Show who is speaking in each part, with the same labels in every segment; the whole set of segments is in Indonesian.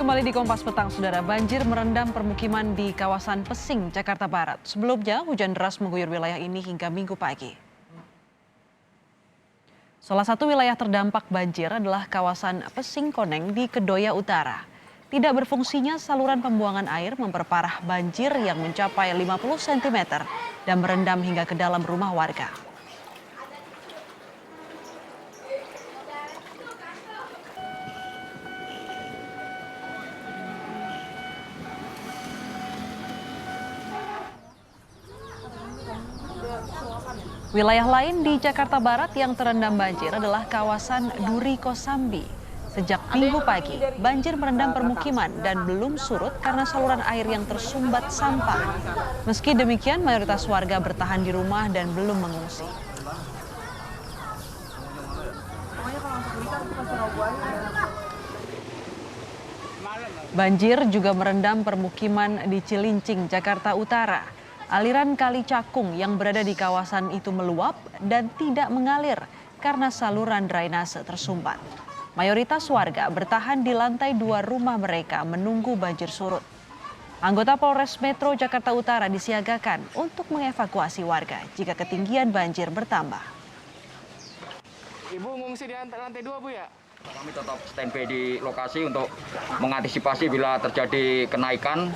Speaker 1: Kembali di Kompas Petang, Saudara. Banjir merendam permukiman di kawasan Pesing, Jakarta Barat. Sebelumnya, hujan deras mengguyur wilayah ini hingga Minggu pagi. Salah satu wilayah terdampak banjir adalah kawasan Pesing Koneng di Kedoya Utara. Tidak berfungsinya saluran pembuangan air memperparah banjir yang mencapai 50 cm dan merendam hingga ke dalam rumah warga. Wilayah lain di Jakarta Barat yang terendam banjir adalah kawasan Duri Kosambi. Sejak Minggu pagi, banjir merendam permukiman dan belum surut karena saluran air yang tersumbat sampah. Meski demikian, mayoritas warga bertahan di rumah dan belum mengungsi. Banjir juga merendam permukiman di Cilincing, Jakarta Utara. Aliran Kali Cakung yang berada di kawasan itu meluap dan tidak mengalir karena saluran drainase tersumbat. Mayoritas warga bertahan di lantai 2 rumah mereka menunggu banjir surut. Anggota Polres Metro Jakarta Utara disiagakan untuk mengevakuasi warga jika ketinggian banjir bertambah.
Speaker 2: Ibu mengungsi di lantai 2, Bu, ya?
Speaker 3: Kami tetap standby di lokasi untuk mengantisipasi bila terjadi kenaikan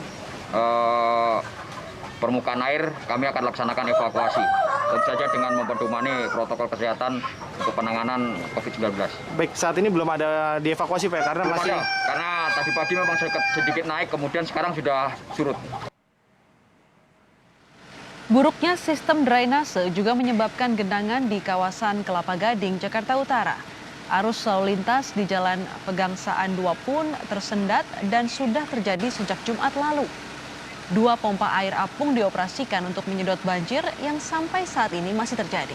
Speaker 3: permukaan air. Kami akan laksanakan evakuasi, tentu saja dengan memperdomani protokol kesehatan untuk penanganan COVID-19.
Speaker 2: Baik, saat ini belum ada dievakuasi, Pak, karena
Speaker 3: Belum
Speaker 2: masih
Speaker 3: ada, karena tadi pagi memang sedikit naik, kemudian sekarang sudah surut.
Speaker 1: Buruknya sistem drainase juga menyebabkan genangan di kawasan Kelapa Gading, Jakarta Utara. Arus lalu lintas di Jalan Pegangsaan 2 pun tersendat dan sudah terjadi sejak Jumat lalu. 2 pompa air apung dioperasikan untuk menyedot banjir yang sampai saat ini masih terjadi.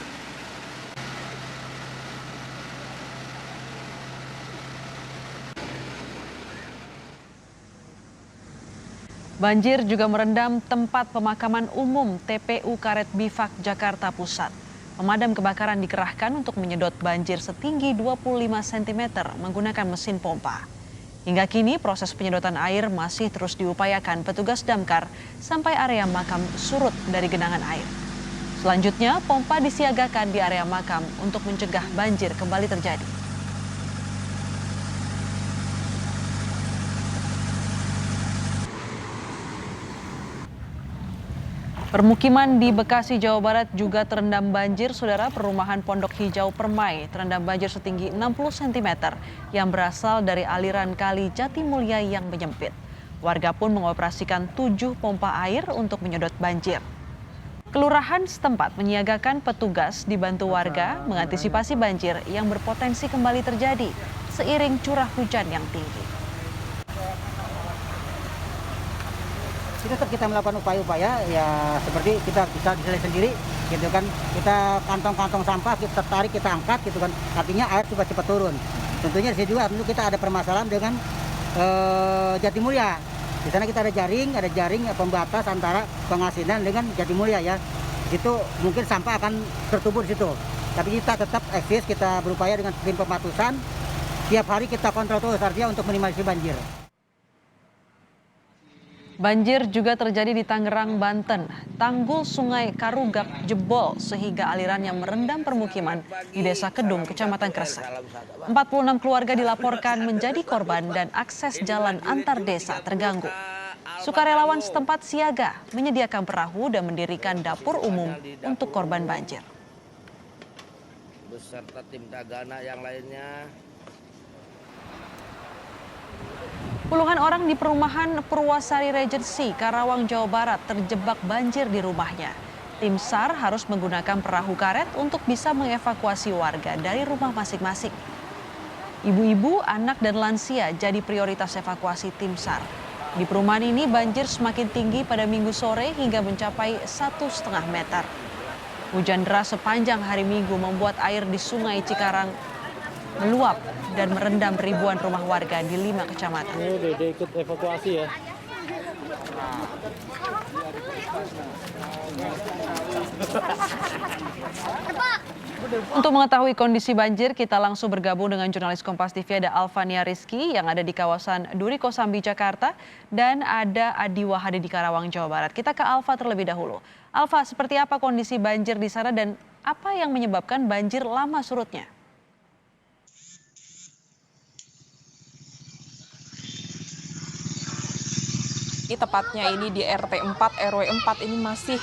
Speaker 1: Banjir juga merendam tempat pemakaman umum TPU Karet Bifak, Jakarta Pusat. Pemadam kebakaran dikerahkan untuk menyedot banjir setinggi 25 cm menggunakan mesin pompa. Hingga kini proses penyedotan air masih terus diupayakan petugas damkar sampai area makam surut dari genangan air. Selanjutnya, pompa disiagakan di area makam untuk mencegah banjir kembali terjadi. Permukiman di Bekasi, Jawa Barat juga terendam banjir, Saudara. Perumahan Pondok Hijau Permai terendam banjir setinggi 60 cm yang berasal dari aliran kali Jatimulya yang menyempit. Warga pun mengoperasikan 7 pompa air untuk menyedot banjir. Kelurahan setempat menyiagakan petugas dibantu warga mengantisipasi banjir yang berpotensi kembali terjadi seiring curah hujan yang tinggi.
Speaker 4: Kita melakukan upaya-upaya ya seperti kita bisa diselesaikan sendiri gitu kan, kita kantong-kantong sampah kita tarik, kita angkat gitu kan, artinya air cepat turun. Tentunya di sini juga tentu kita ada permasalahan dengan Jatimulya. Di sana kita ada jaring pembatas antara Pengasinan dengan Jatimulya ya. Itu mungkin sampah akan tertumpuk di situ. Tapi kita tetap eksis, kita berupaya dengan tim pematusan. Tiap hari kita kontrol terus artinya untuk minimalisasi banjir.
Speaker 1: Banjir juga terjadi di Tangerang, Banten. Tanggul Sungai Karugak jebol sehingga aliran yang merendam permukiman di Desa Kedung, Kecamatan Kresek. 46 keluarga dilaporkan menjadi korban dan akses jalan antar desa terganggu. Sukarelawan setempat siaga menyediakan perahu dan mendirikan dapur umum untuk korban banjir.
Speaker 5: Beserta tim Tagana yang lainnya.
Speaker 1: Puluhan orang di perumahan Purwasari Regency, Karawang, Jawa Barat terjebak banjir di rumahnya. Tim SAR harus menggunakan perahu karet untuk bisa mengevakuasi warga dari rumah masing-masing. Ibu-ibu, anak, dan lansia jadi prioritas evakuasi tim SAR. Di perumahan ini banjir semakin tinggi pada Minggu sore hingga mencapai 1,5 meter. Hujan deras sepanjang hari Minggu membuat air di Sungai Cikarang meluap dan merendam ribuan rumah warga di 5 kecamatan.
Speaker 2: Ini udah ikut evakuasi ya.
Speaker 1: Untuk mengetahui kondisi banjir, kita langsung bergabung dengan jurnalis Kompas TV, ada Alfania Rizky yang ada di kawasan Duri Kosambi, Jakarta, dan ada Adi Wahadi di Karawang, Jawa Barat. Kita ke Alfa terlebih dahulu. Alfa, seperti apa kondisi banjir di sana dan apa yang menyebabkan banjir lama surutnya?
Speaker 6: Tepatnya ini di RT 4 RW 4 ini masih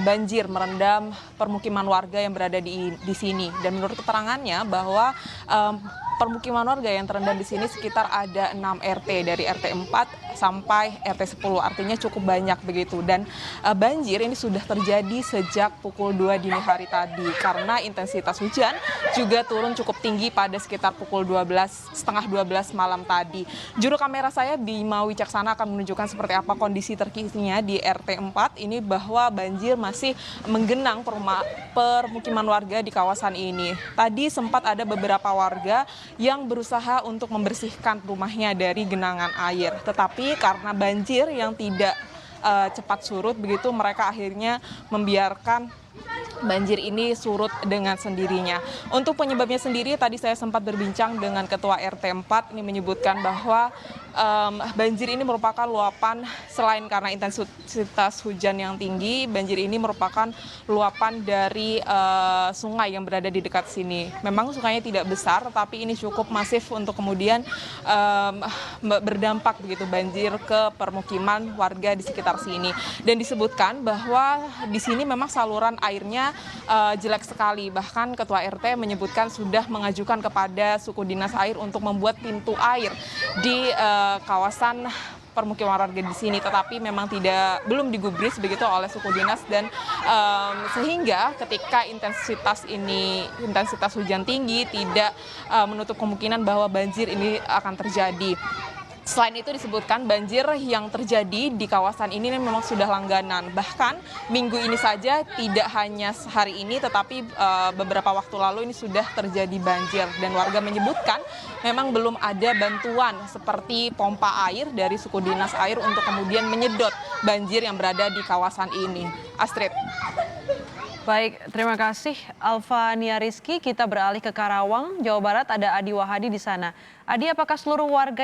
Speaker 6: banjir merendam permukiman warga yang berada di sini, dan menurut keterangannya bahwa permukiman warga yang terendam di sini sekitar ada 6 RT dari RT 4 sampai RT 10, artinya cukup banyak begitu. Dan banjir ini sudah terjadi sejak pukul 2 dini hari tadi karena intensitas hujan juga turun cukup tinggi pada sekitar pukul setengah 12 malam tadi. Juru kamera saya Bima Wicaksana akan menunjukkan seperti apa kondisi terkininya di RT 4 ini, bahwa banjir masih menggenang permukiman warga di kawasan ini. Tadi sempat ada beberapa warga yang berusaha untuk membersihkan rumahnya dari genangan air, tetapi karena banjir yang tidak cepat surut begitu, mereka akhirnya membiarkan banjir ini surut dengan sendirinya. Untuk penyebabnya sendiri, tadi saya sempat berbincang dengan Ketua RT 4, ini menyebutkan bahwa banjir ini merupakan luapan, selain karena intensitas hujan yang tinggi, banjir ini merupakan luapan dari sungai yang berada di dekat sini. Memang sungainya tidak besar, tapi ini cukup masif untuk kemudian berdampak begitu banjir ke permukiman warga di sekitar sini. Dan disebutkan bahwa di sini memang saluran airnya jelek sekali. Bahkan Ketua RT menyebutkan sudah mengajukan kepada suku dinas air untuk membuat pintu air di kawasan permukiman warga di sini, tetapi memang belum digubris begitu oleh suku dinas, dan sehingga ketika intensitas hujan tinggi tidak menutup kemungkinan bahwa banjir ini akan terjadi. Selain itu disebutkan banjir yang terjadi di kawasan ini memang sudah langganan. Bahkan minggu ini saja, tidak hanya hari ini, tetapi beberapa waktu lalu ini sudah terjadi banjir. Dan warga menyebutkan memang belum ada bantuan seperti pompa air dari suku dinas air untuk kemudian menyedot banjir yang berada di kawasan ini. Astrid.
Speaker 1: Baik, terima kasih Alfania Rizky. Kita beralih ke Karawang, Jawa Barat, ada Adi Wahadi di sana. Adi, apakah seluruh warga